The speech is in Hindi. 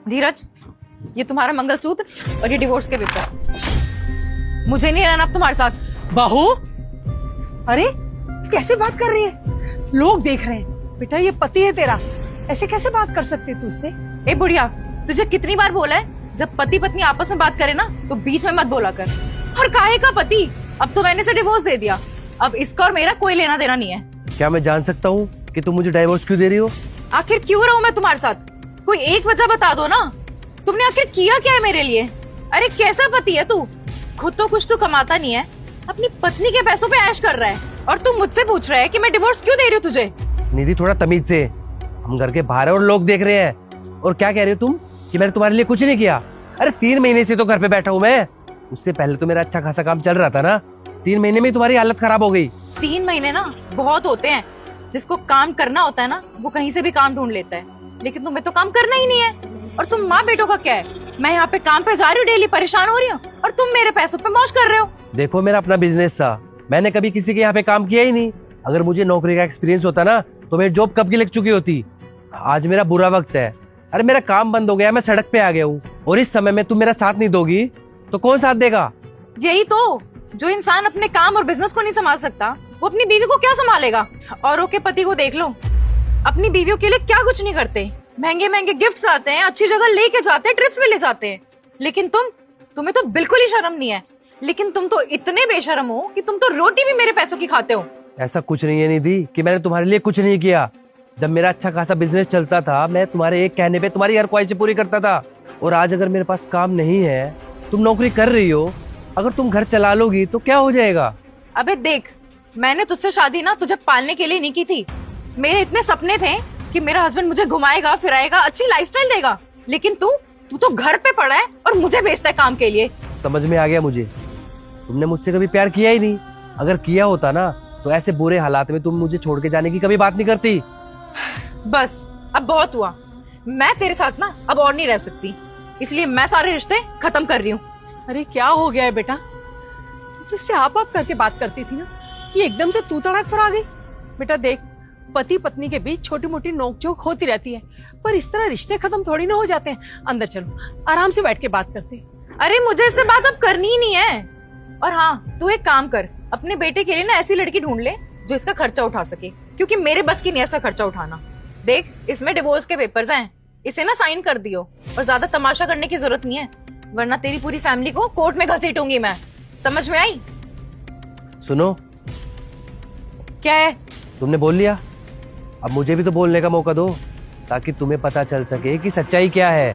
धीरज, ये तुम्हारा मंगलसूत्र और ये डिवोर्स के पेपर। मुझे नहीं रहना अब तुम्हारे साथ। बहू, अरे कैसे बात कर रही है? लोग देख रहे हैं। बेटा ये पति है तेरा, ऐसे कैसे बात कर सकती है तू उससे? ए बुढ़िया, तुझे कितनी बार बोला है जब पति पत्नी आपस में बात करे ना तो बीच में मत बोला कर। और काहे का पति? अब तो मैंने इसे डिवोर्स दे दिया, अब इसका और मेरा कोई लेना देना नहीं है। क्या मैं जान सकता हूँ कि तुम मुझे डाइवोर्स क्यों दे रही हो? आखिर क्यों रहूं मैं तुम्हारे साथ? कोई एक वजह बता दो ना। तुमने आखिर किया क्या है मेरे लिए? अरे कैसा पति है तू? खुद तो कुछ तो कमाता नहीं है, अपनी पत्नी के पैसों पे ऐश कर रहा है, और तू मुझसे पूछ रहा है कि मैं डिवोर्स क्यों दे रही हूँ तुझे? निधि थोड़ा तमीज से, हम घर के बाहर है और लोग देख रहे हैं। और क्या कह रही हो तुम कि मैंने तुम्हारे लिए कुछ नहीं किया? अरे 3 महीने से तो घर पे बैठा हूँ मैं। उससे पहले तो मेरा अच्छा खासा काम चल रहा था ना। 3 महीने में तुम्हारी हालत खराब हो गई। 3 महीने ना बहुत होते हैं। जिसको काम करना होता है ना वो कहीं से भी काम ढूंढ लेता है, लेकिन तुम्हें तो काम करना ही नहीं है। और तुम माँ बेटों का क्या है? मैं यहाँ पे काम पे जा रही हूँ, डेली परेशान हो रही हूँ, और तुम मेरे पैसों पे मौज कर रहे हो। देखो मेरा अपना बिजनेस था, मैंने कभी किसी के यहाँ पे काम किया ही नहीं। अगर मुझे नौकरी का एक्सपीरियंस होता ना तो मेरी जॉब कब की लग चुकी होती। आज मेरा बुरा वक्त है। अरे मेरा काम बंद हो गया, मैं सड़क पे आ गया हूँ, और इस समय में तुम मेरा साथ नहीं दोगी तो कौन साथ देगा? यही तो, जो इंसान अपने काम और बिजनेस को नहीं संभाल सकता वो अपनी बीवी को क्या संभालेगा? औरों के पति को देख लो, अपनी बीवियों के लिए क्या कुछ नहीं करते। महंगे महंगे गिफ्ट्स आते हैं, अच्छी जगह लेके जाते हैं, ट्रिप्स भी ले जाते हैं। लेकिन तुम्हें तो बिल्कुल ही शर्म नहीं है। लेकिन तुम तो इतने बेशर्म हो कि तुम तो रोटी भी मेरे पैसों की खाते हो। ऐसा कुछ नहीं है निधि कि मैंने तुम्हारे लिए कुछ नहीं किया। जब मेरा अच्छा खासा बिजनेस चलता था, मैं तुम्हारे एक कहने पे तुम्हारी हर ख्वाहिशें पूरी करता था। और आज अगर मेरे पास काम नहीं है, तुम नौकरी कर रही हो, अगर तुम घर चला लोगी तो क्या हो जाएगा? अबे देख, मैंने तुझसे शादी ना तुझे पालने के लिए नहीं की थी। मेरे इतने सपने थे कि मेरा हस्बैंड मुझे घुमाएगा फिराएगा, अच्छी लाइफस्टाइल देगा। लेकिन तू तो घर पे पड़ा है और मुझे भेजता है काम के लिए। समझ में आ गया मुझे, तुमने मुझसे कभी प्यार किया ही नहीं। अगर किया होता ना तो ऐसे बुरे हालात में तुम मुझे छोड़ के जाने की कभी बात नहीं करती। बस अब बहुत हुआ, मैं तेरे साथ ना अब और नहीं रह सकती, इसलिए मैं सारे रिश्ते खत्म कर रही हूँ। अरे क्या हो गया है बेटा? तू तो इससे आप करके बात करती थी ना, ये एकदम से तू तड़ाक पर आ गई। बेटा देख, पति पत्नी के बीच छोटी मोटी नोकझोंक होती रहती है, पर इस तरह रिश्ते खत्म थोड़ी ना हो जाते हैं। अंदर चलो, आराम से बैठ के बात करते हैं। अरे मुझे इससे बात अब करनी ही नहीं है। और हाँ, तू एक काम कर, अपने बेटे के लिए ना ऐसी लड़की ढूंढ ले जो इसका खर्चा उठा सके, क्योंकि मेरे बस की नहीं है इसका खर्चा उठाना। देख, इसमें डिवोर्स के पेपर्स हैं, इसे ना साइन कर दियो। और ज्यादा तमाशा करने की जरूरत नहीं है, वरना तेरी पूरी फैमिली को कोर्ट में घसीटूंगी मैं। समझ में आई? सुनो, क्या है? तुमने बोल लिया, अब मुझे भी तो बोलने का मौका दो, ताकि तुम्हें पता चल सके कि सच्चाई क्या है।